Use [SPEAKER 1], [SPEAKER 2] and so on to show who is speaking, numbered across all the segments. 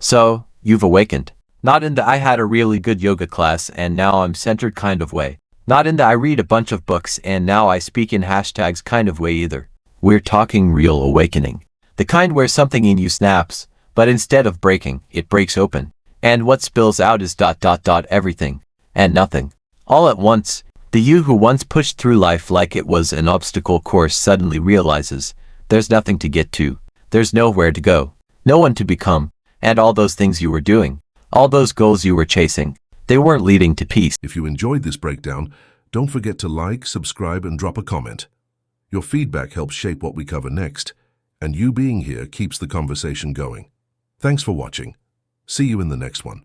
[SPEAKER 1] So, you've awakened. Not in the I had a really good yoga class and now I'm centered kind of way. Not in the I read a bunch of books and now I speak in hashtags kind of way either. We're talking real awakening. The kind where something in you snaps, but instead of breaking, it breaks open. And what spills out is everything. And nothing. All at once, the you who once pushed through life like it was an obstacle course suddenly realizes, there's nothing to get to. There's nowhere to go. No one to become. And all those things you were doing, all those goals you were chasing, they weren't leading to peace.
[SPEAKER 2] If you enjoyed this breakdown, don't forget to like, subscribe, and drop a comment. Your feedback helps shape what we cover next, and you being here keeps the conversation going. Thanks for watching. See you in the next one.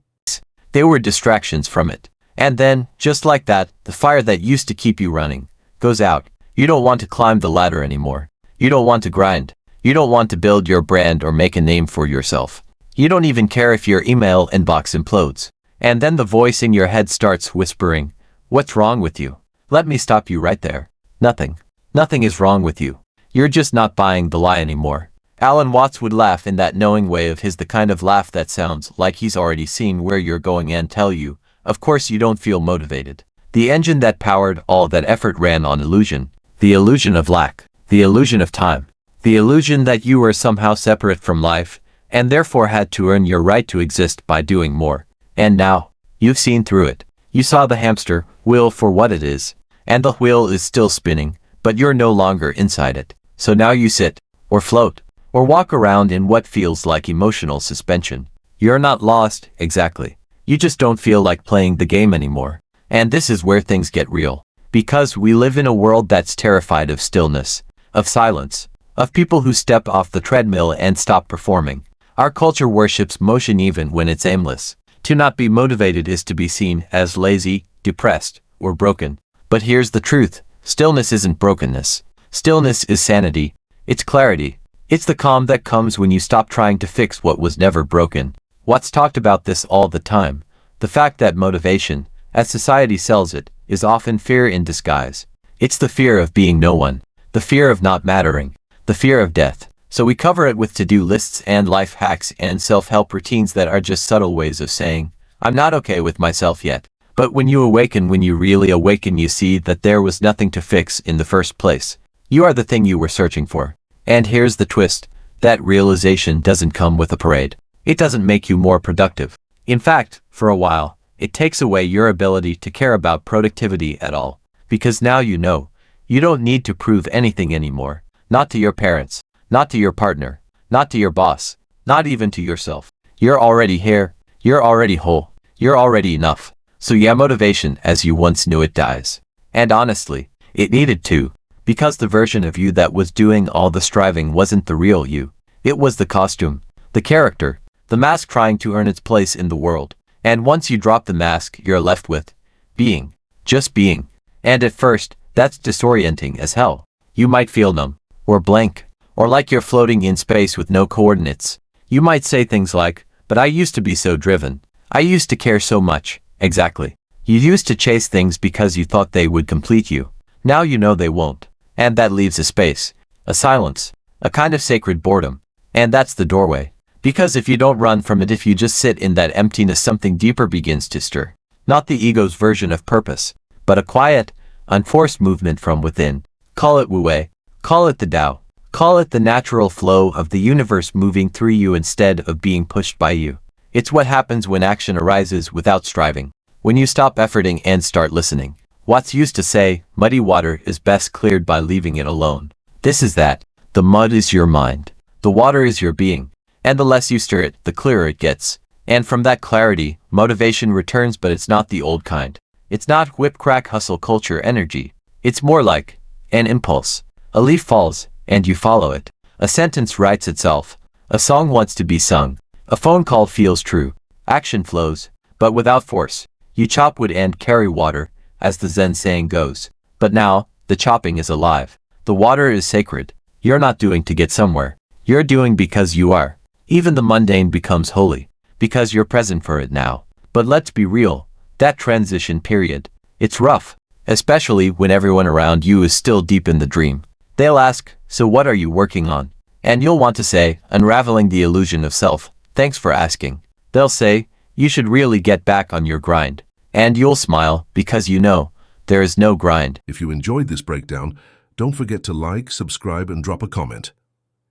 [SPEAKER 1] They were distractions from it. And then, just like that, the fire that used to keep you running goes out. You don't want to climb the ladder anymore. You don't want to grind. You don't want to build your brand or make a name for yourself. You don't even care if your email inbox implodes. And then the voice in your head starts whispering, "What's wrong with you?" Let me stop you right there. Nothing. Nothing is wrong with you. You're just not buying the lie anymore. Alan Watts would laugh in that knowing way of his, the kind of laugh that sounds like he's already seen where you're going and tell you, of course you don't feel motivated. The engine that powered all that effort ran on illusion. The illusion of lack. The illusion of time. The illusion that you were somehow separate from life, and therefore had to earn your right to exist by doing more. And now, you've seen through it. You saw the hamster wheel for what it is, and the wheel is still spinning, but you're no longer inside it. So now you sit, or float, or walk around in what feels like emotional suspension. You're not lost, exactly. You just don't feel like playing the game anymore. And this is where things get real. Because we live in a world that's terrified of stillness, of silence, of people who step off the treadmill and stop performing. Our culture worships motion even when it's aimless. To not be motivated is to be seen as lazy, depressed, or broken. But here's the truth. Stillness isn't brokenness. Stillness is sanity. It's clarity. It's the calm that comes when you stop trying to fix what was never broken. Watts talked about this all the time. The fact that motivation, as society sells it, is often fear in disguise. It's the fear of being no one. The fear of not mattering. The fear of death. So we cover it with to-do lists and life hacks and self-help routines that are just subtle ways of saying, I'm not okay with myself yet. But when you awaken, when you really awaken, you see that there was nothing to fix in the first place. You are the thing you were searching for. And here's the twist. That realization doesn't come with a parade. It doesn't make you more productive. In fact, for a while, it takes away your ability to care about productivity at all. Because now you know, you don't need to prove anything anymore. Not to your parents. Not to your partner, not to your boss, not even to yourself. You're already here, you're already whole, you're already enough. So yeah, motivation as you once knew it dies. And honestly, it needed to, because the version of you that was doing all the striving wasn't the real you. It was the costume, the character, the mask trying to earn its place in the world. And once you drop the mask, you're left with being, just being. And at first, that's disorienting as hell. You might feel numb, or blank, or like you're floating in space with no coordinates. You might say things like, but I used to be so driven. I used to care so much. Exactly. You used to chase things because you thought they would complete you. Now you know they won't. And that leaves a space, a silence, a kind of sacred boredom. And that's the doorway. Because if you don't run from it, if you just sit in that emptiness, something deeper begins to stir. Not the ego's version of purpose, but a quiet, unforced movement from within. Call it Wu Wei. Call it the Tao. Call it the natural flow of the universe moving through you instead of being pushed by you. It's what happens when action arises without striving. When you stop efforting and start listening. Watts used to say, muddy water is best cleared by leaving it alone. This is that. The mud is your mind. The water is your being. And the less you stir it, the clearer it gets. And from that clarity, motivation returns, but it's not the old kind. It's not whip crack hustle culture energy. It's more like an impulse. A leaf falls, and you follow it. A sentence writes itself. A song wants to be sung. A phone call feels true. Action flows, but without force. You chop wood and carry water, as the Zen saying goes. But now, the chopping is alive. The water is sacred. You're not doing to get somewhere. You're doing because you are. Even the mundane becomes holy, because you're present for it now. But let's be real, that transition period, it's rough, especially when everyone around you is still deep in the dream. They'll ask, so what are you working on? And you'll want to say, unraveling the illusion of self, Thanks for asking. They'll say, you should really get back on your grind. And you'll smile because you know there is no grind.
[SPEAKER 2] If you enjoyed this breakdown, don't forget to like, subscribe, and drop a comment.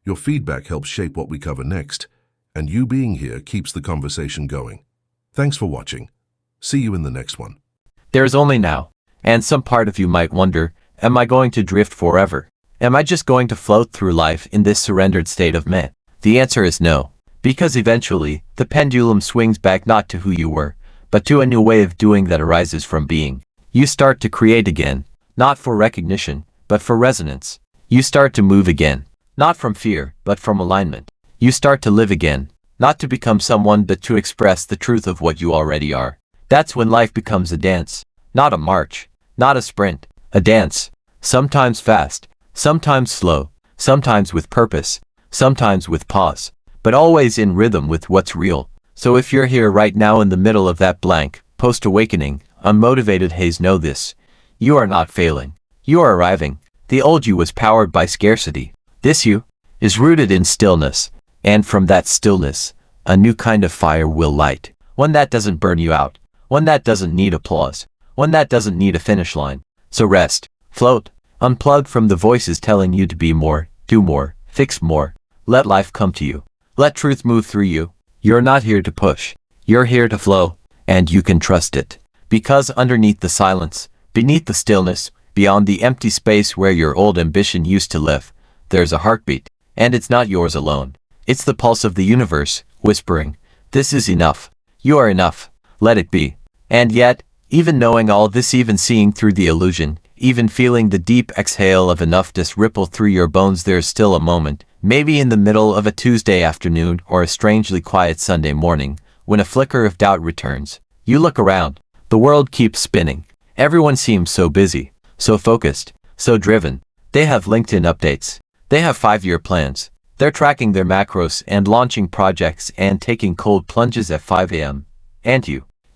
[SPEAKER 2] Your feedback helps shape what we cover next, and you being here keeps the conversation going. Thanks for watching. See you in the next one.
[SPEAKER 1] There's only now. And some part of you might wonder, am I going to drift forever? Am I just going to float through life in this surrendered state of meh? The answer is no. Because eventually, the pendulum swings back not to who you were, but to a new way of doing that arises from being. You start to create again, not for recognition, but for resonance. You start to move again, not from fear, but from alignment. You start to live again, not to become someone but to express the truth of what you already are. That's when life becomes a dance, not a march, not a sprint, a dance. Sometimes fast, sometimes slow, sometimes with purpose, sometimes with pause, but always in rhythm with what's real. So if you're here right now in the middle of that blank, post-awakening, unmotivated haze, know this. You are not failing. You are arriving. The old you was powered by scarcity. This you is rooted in stillness. And from that stillness, a new kind of fire will light. One that doesn't burn you out. One that doesn't need applause. One that doesn't need a finish line. So rest, float, unplug from the voices telling you to be more, do more, fix more. Let life come to you. Let truth move through you. You're not here to push. You're here to flow. And you can trust it. Because underneath the silence, beneath the stillness, beyond the empty space where your old ambition used to live, there's a heartbeat. And it's not yours alone. It's the pulse of the universe, whispering, this is enough. You are enough. Let it be. And yet, even knowing all this, even seeing through the illusion, even feeling the deep exhale of enoughness ripple through your bones, there's still a moment, maybe in the middle of a Tuesday afternoon or a strangely quiet Sunday morning, when a flicker of doubt returns. You look around. The world keeps spinning. Everyone seems so busy, so focused, so driven. They have LinkedIn updates. They have 5-year plans. They're tracking their macros and launching projects and taking cold plunges at 5 a.m. And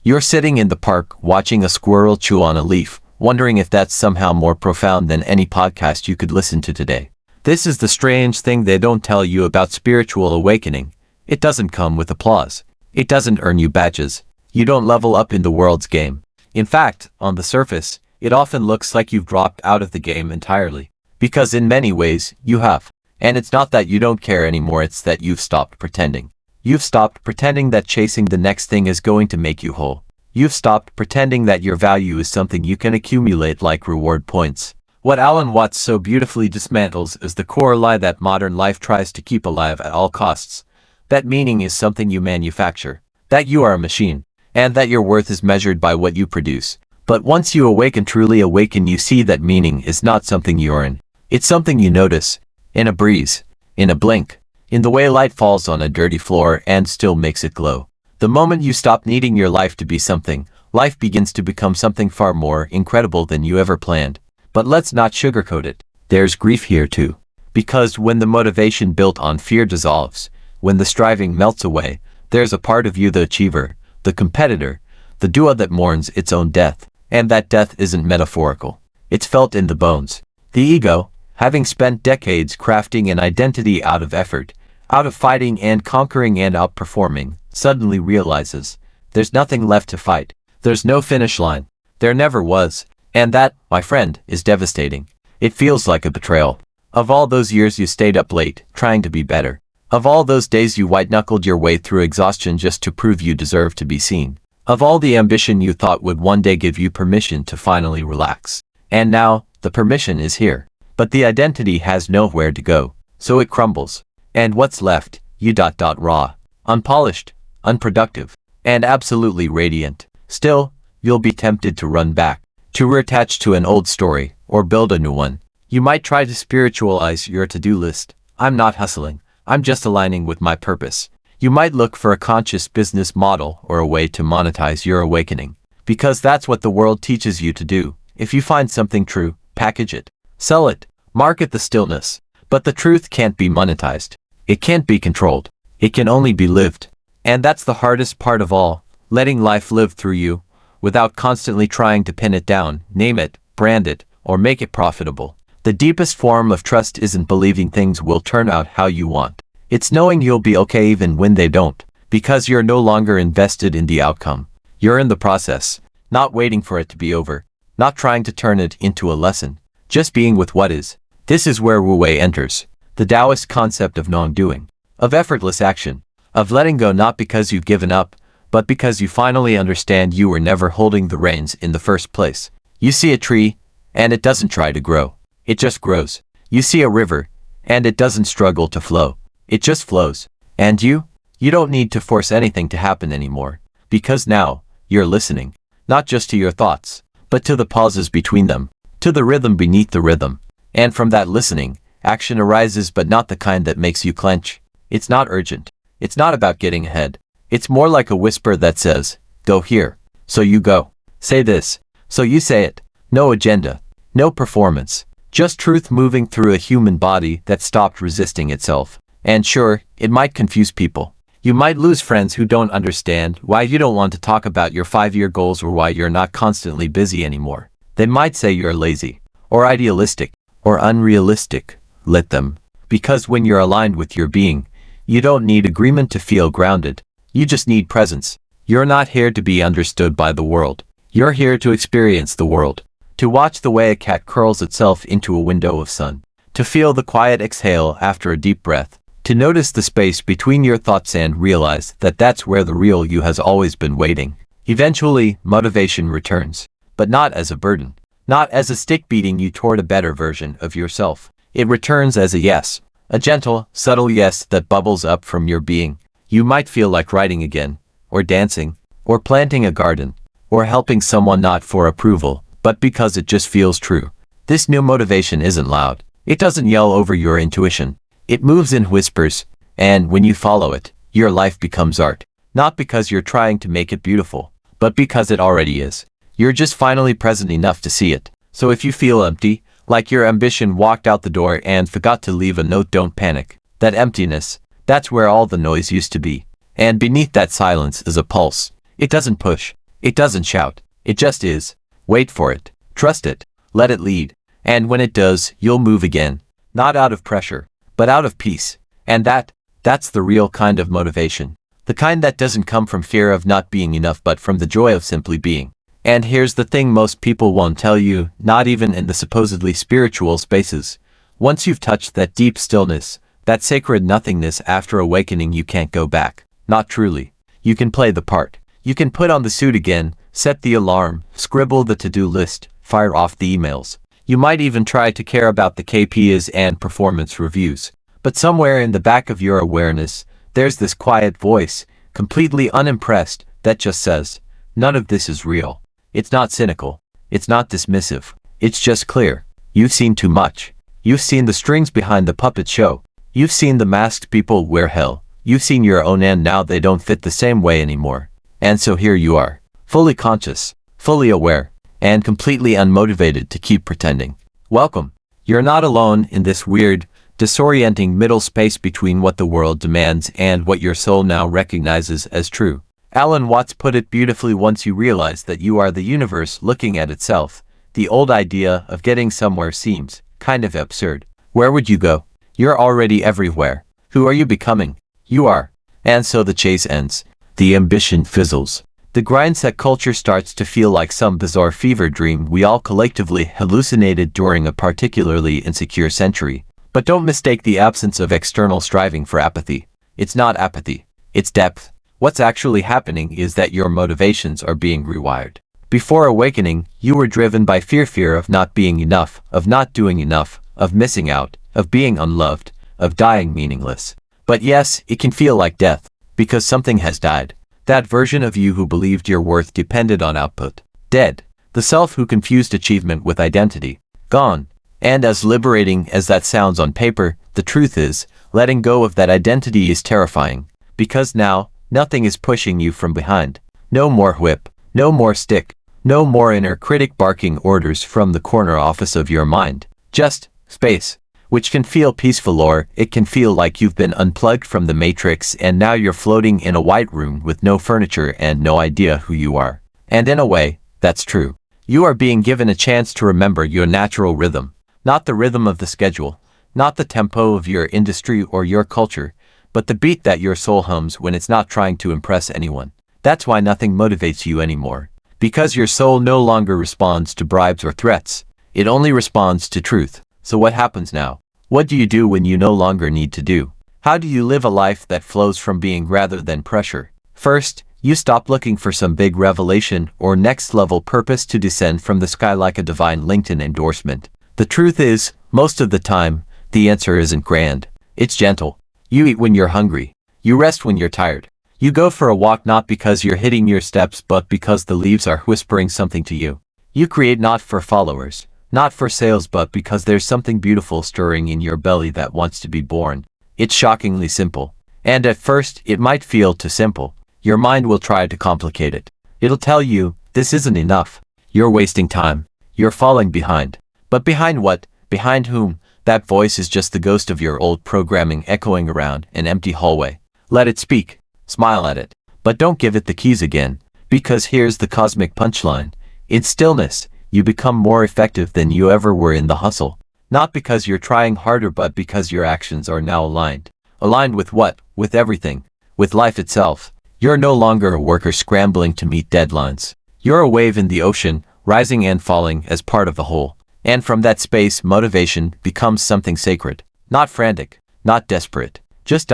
[SPEAKER 1] you're sitting in the park watching a squirrel chew on a leaf, wondering if that's somehow more profound than any podcast you could listen to today. This is the strange thing they don't tell you about spiritual awakening. It doesn't come with applause. It doesn't earn you badges. You don't level up in the world's game. In fact, on the surface, it often looks like you've dropped out of the game entirely. Because in many ways, you have. And it's not that you don't care anymore, it's that you've stopped pretending. You've stopped pretending that chasing the next thing is going to make you whole. You've stopped pretending that your value is something you can accumulate like reward points. What Alan Watts so beautifully dismantles is the core lie that modern life tries to keep alive at all costs. That meaning is something you manufacture. That you are a machine. And that your worth is measured by what you produce. But once you awaken, truly awaken, you see that meaning is not something you earn. It's something you notice. In a breeze. In a blink. In the way light falls on a dirty floor and still makes it glow. The moment you stop needing your life to be something, life begins to become something far more incredible than you ever planned. But let's not sugarcoat it. There's grief here too. Because when the motivation built on fear dissolves, when the striving melts away, there's a part of you, the achiever, the competitor, the doer that mourns its own death. And that death isn't metaphorical. It's felt in the bones. The ego, having spent decades crafting an identity out of effort, out of fighting and conquering and outperforming, suddenly realizes there's nothing left to fight. There's no finish line. There never was. And that, my friend, is devastating. It feels like a betrayal. Of all those years you stayed up late, trying to be better. Of all those days you white-knuckled your way through exhaustion just to prove you deserve to be seen. Of all the ambition you thought would one day give you permission to finally relax. And now, the permission is here. But the identity has nowhere to go. So it crumbles. And what's left, raw, unpolished, unproductive, and absolutely radiant. Still, you'll be tempted to run back, to reattach to an old story, or build a new one. You might try to spiritualize your to-do list. I'm not hustling. I'm just aligning with my purpose. You might look for a conscious business model or a way to monetize your awakening. Because that's what the world teaches you to do. If you find something true, package it. Sell it. Market the stillness. But the truth can't be monetized. It can't be controlled. It can only be lived. And that's the hardest part of all, letting life live through you, without constantly trying to pin it down, name it, brand it, or make it profitable. The deepest form of trust isn't believing things will turn out how you want. It's knowing you'll be okay even when they don't. Because you're no longer invested in the outcome. You're in the process, not waiting for it to be over, not trying to turn it into a lesson, just being with what is. This is where Wu Wei enters, the Taoist concept of non-doing, of effortless action, of letting go not because you've given up, but because you finally understand you were never holding the reins in the first place. You see a tree, and it doesn't try to grow. It just grows. You see a river, and it doesn't struggle to flow. It just flows. And you don't need to force anything to happen anymore, because now, you're listening, not just to your thoughts, but to the pauses between them, to the rhythm beneath the rhythm. And from that listening, action arises, but not the kind that makes you clench. It's not urgent. It's not about getting ahead. It's more like a whisper that says, go here. So you go. Say this. So you say it. No agenda. No performance. Just truth moving through a human body that stopped resisting itself. And sure, it might confuse people. You might lose friends who don't understand why you don't want to talk about your 5-year goals or why you're not constantly busy anymore. They might say you're lazy, or idealistic, or unrealistic. Let them. Because when you're aligned with your being, you don't need agreement to feel grounded. You just need presence. You're not here to be understood by the world. You're here to experience the world. To watch the way a cat curls itself into a window of sun. To feel the quiet exhale after a deep breath. To notice the space between your thoughts and realize that that's where the real you has always been waiting. Eventually, motivation returns. But not as a burden. Not as a stick beating you toward a better version of yourself. It returns as a yes. A gentle, subtle yes that bubbles up from your being. You might feel like writing again, or dancing, or planting a garden, or helping someone not for approval, but because it just feels true. This new motivation isn't loud. It doesn't yell over your intuition. It moves in whispers, and when you follow it, your life becomes art. Not because you're trying to make it beautiful, but because it already is. You're just finally present enough to see it. So if you feel empty, like your ambition walked out the door and forgot to leave a note, don't panic. That emptiness, that's where all the noise used to be. And beneath that silence is a pulse. It doesn't push. It doesn't shout. It just is. Wait for it. Trust it. Let it lead. And when it does, you'll move again. Not out of pressure, but out of peace. And that's the real kind of motivation. The kind that doesn't come from fear of not being enough, but from the joy of simply being. And here's the thing most people won't tell you, not even in the supposedly spiritual spaces. Once you've touched that deep stillness, that sacred nothingness after awakening, you can't go back. Not truly. You can play the part. You can put on the suit again, set the alarm, scribble the to-do list, fire off the emails. You might even try to care about the KPIs and performance reviews. But somewhere in the back of your awareness, there's this quiet voice, completely unimpressed, that just says, none of this is real. It's not cynical. It's not dismissive. It's just clear. You've seen too much. You've seen the strings behind the puppet show. You've seen the masked people wear hell. You've seen your own, and now they don't fit the same way anymore. And so here you are, fully conscious, fully aware, and completely unmotivated to keep pretending. Welcome. You're not alone in this weird, disorienting middle space between what the world demands and what your soul now recognizes as true. Alan Watts put it beautifully: once you realize that you are the universe looking at itself, the old idea of getting somewhere seems kind of absurd. Where would you go? You're already everywhere. Who are you becoming? You are. And so the chase ends. The ambition fizzles. The grindset culture starts to feel like some bizarre fever dream we all collectively hallucinated during a particularly insecure century. But don't mistake the absence of external striving for apathy. It's not apathy. It's depth. What's actually happening is that your motivations are being rewired. Before awakening, you were driven by fear of not being enough, of not doing enough, of missing out, of being unloved, of dying meaningless. But yes, it can feel like death, because something has died. That version of you who believed your worth depended on output. Dead. The self who confused achievement with identity. Gone. And as liberating as that sounds on paper, the truth is, letting go of that identity is terrifying. Because now, nothing is pushing you from behind. No more whip. No more stick. No more inner critic barking orders from the corner office of your mind. Just space. Which can feel peaceful, or it can feel like you've been unplugged from the matrix and now you're floating in a white room with no furniture and no idea who you are. And in a way, that's true. You are being given a chance to remember your natural rhythm. Not the rhythm of the schedule. Not the tempo of your industry or your culture. but the beat that your soul hums when it's not trying to impress anyone. That's why nothing motivates you anymore. Because your soul no longer responds to bribes or threats. It only responds to truth. So what happens now? What do you do when you no longer need to do? How do you live a life that flows from being rather than pressure? First, you stop looking for some big revelation or next level purpose to descend from the sky like a divine LinkedIn endorsement. The truth is, most of the time, the answer isn't grand. It's gentle. You eat when you're hungry. You rest when you're tired. You go for a walk not because you're hitting your steps but because the leaves are whispering something to you. You create not for followers, not for sales but because there's something beautiful stirring in your belly that wants to be born. It's shockingly simple. And at first, it might feel too simple. Your mind will try to complicate it. It'll tell you, this isn't enough. You're wasting time. You're falling behind. But behind what? Behind whom? That voice is just the ghost of your old programming echoing around an empty hallway. Let it speak. Smile at it. But don't give it the keys again. Because here's the cosmic punchline. In stillness, you become more effective than you ever were in the hustle. Not because you're trying harder but because your actions are now aligned. Aligned with what? With everything. With life itself. You're no longer a worker scrambling to meet deadlines. You're a wave in the ocean, rising and falling as part of the whole. And from that space, motivation becomes something sacred. Not frantic, not desperate, just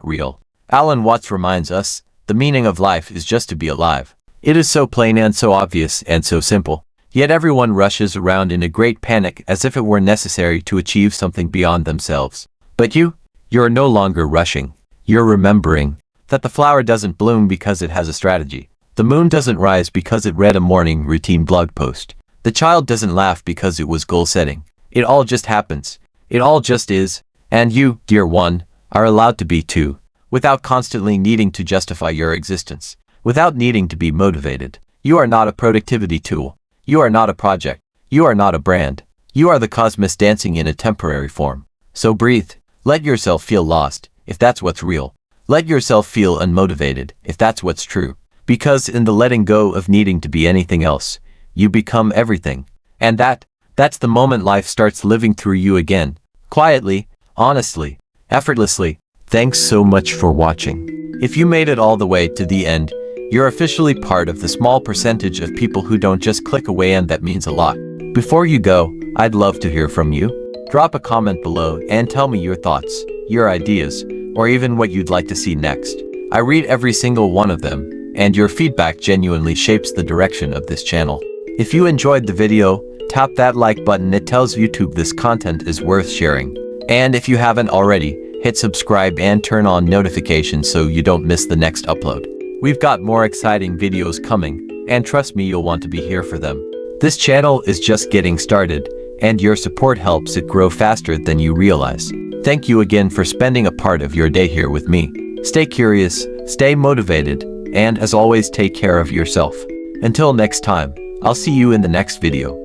[SPEAKER 1] real. Alan Watts reminds us, the meaning of life is just to be alive. It is so plain and so obvious and so simple. Yet everyone rushes around in a great panic as if it were necessary to achieve something beyond themselves. But you're no longer rushing. You're remembering that the flower doesn't bloom because it has a strategy. The moon doesn't rise because it read a morning routine blog post. The child doesn't laugh because it was goal setting. It all just happens. It all just is. And you, dear one, are allowed to be too, without constantly needing to justify your existence, without needing to be motivated. You are not a productivity tool. You are not a project. You are not a brand. You are the cosmos dancing in a temporary form. So breathe. Let yourself feel lost, if that's what's real. Let yourself feel unmotivated, if that's what's true. Because in the letting go of needing to be anything else, you become everything. And that's the moment life starts living through you again. Quietly, honestly, effortlessly. Thanks so much for watching. If you made it all the way to the end, you're officially part of the small percentage of people who don't just click away, and that means a lot. Before you go, I'd love to hear from you. Drop a comment below and tell me your thoughts, your ideas, or even what you'd like to see next. I read every single one of them, and your feedback genuinely shapes the direction of this channel. If you enjoyed the video, tap that like button. It tells YouTube this content is worth sharing. And if you haven't already, hit subscribe and turn on notifications so you don't miss the next upload. We've got more exciting videos coming, and trust me, you'll want to be here for them. This channel is just getting started, and your support helps it grow faster than you realize. Thank you again for spending a part of your day here with me. Stay curious, stay motivated, and as always, take care of yourself. Until next time, I'll see you in the next video.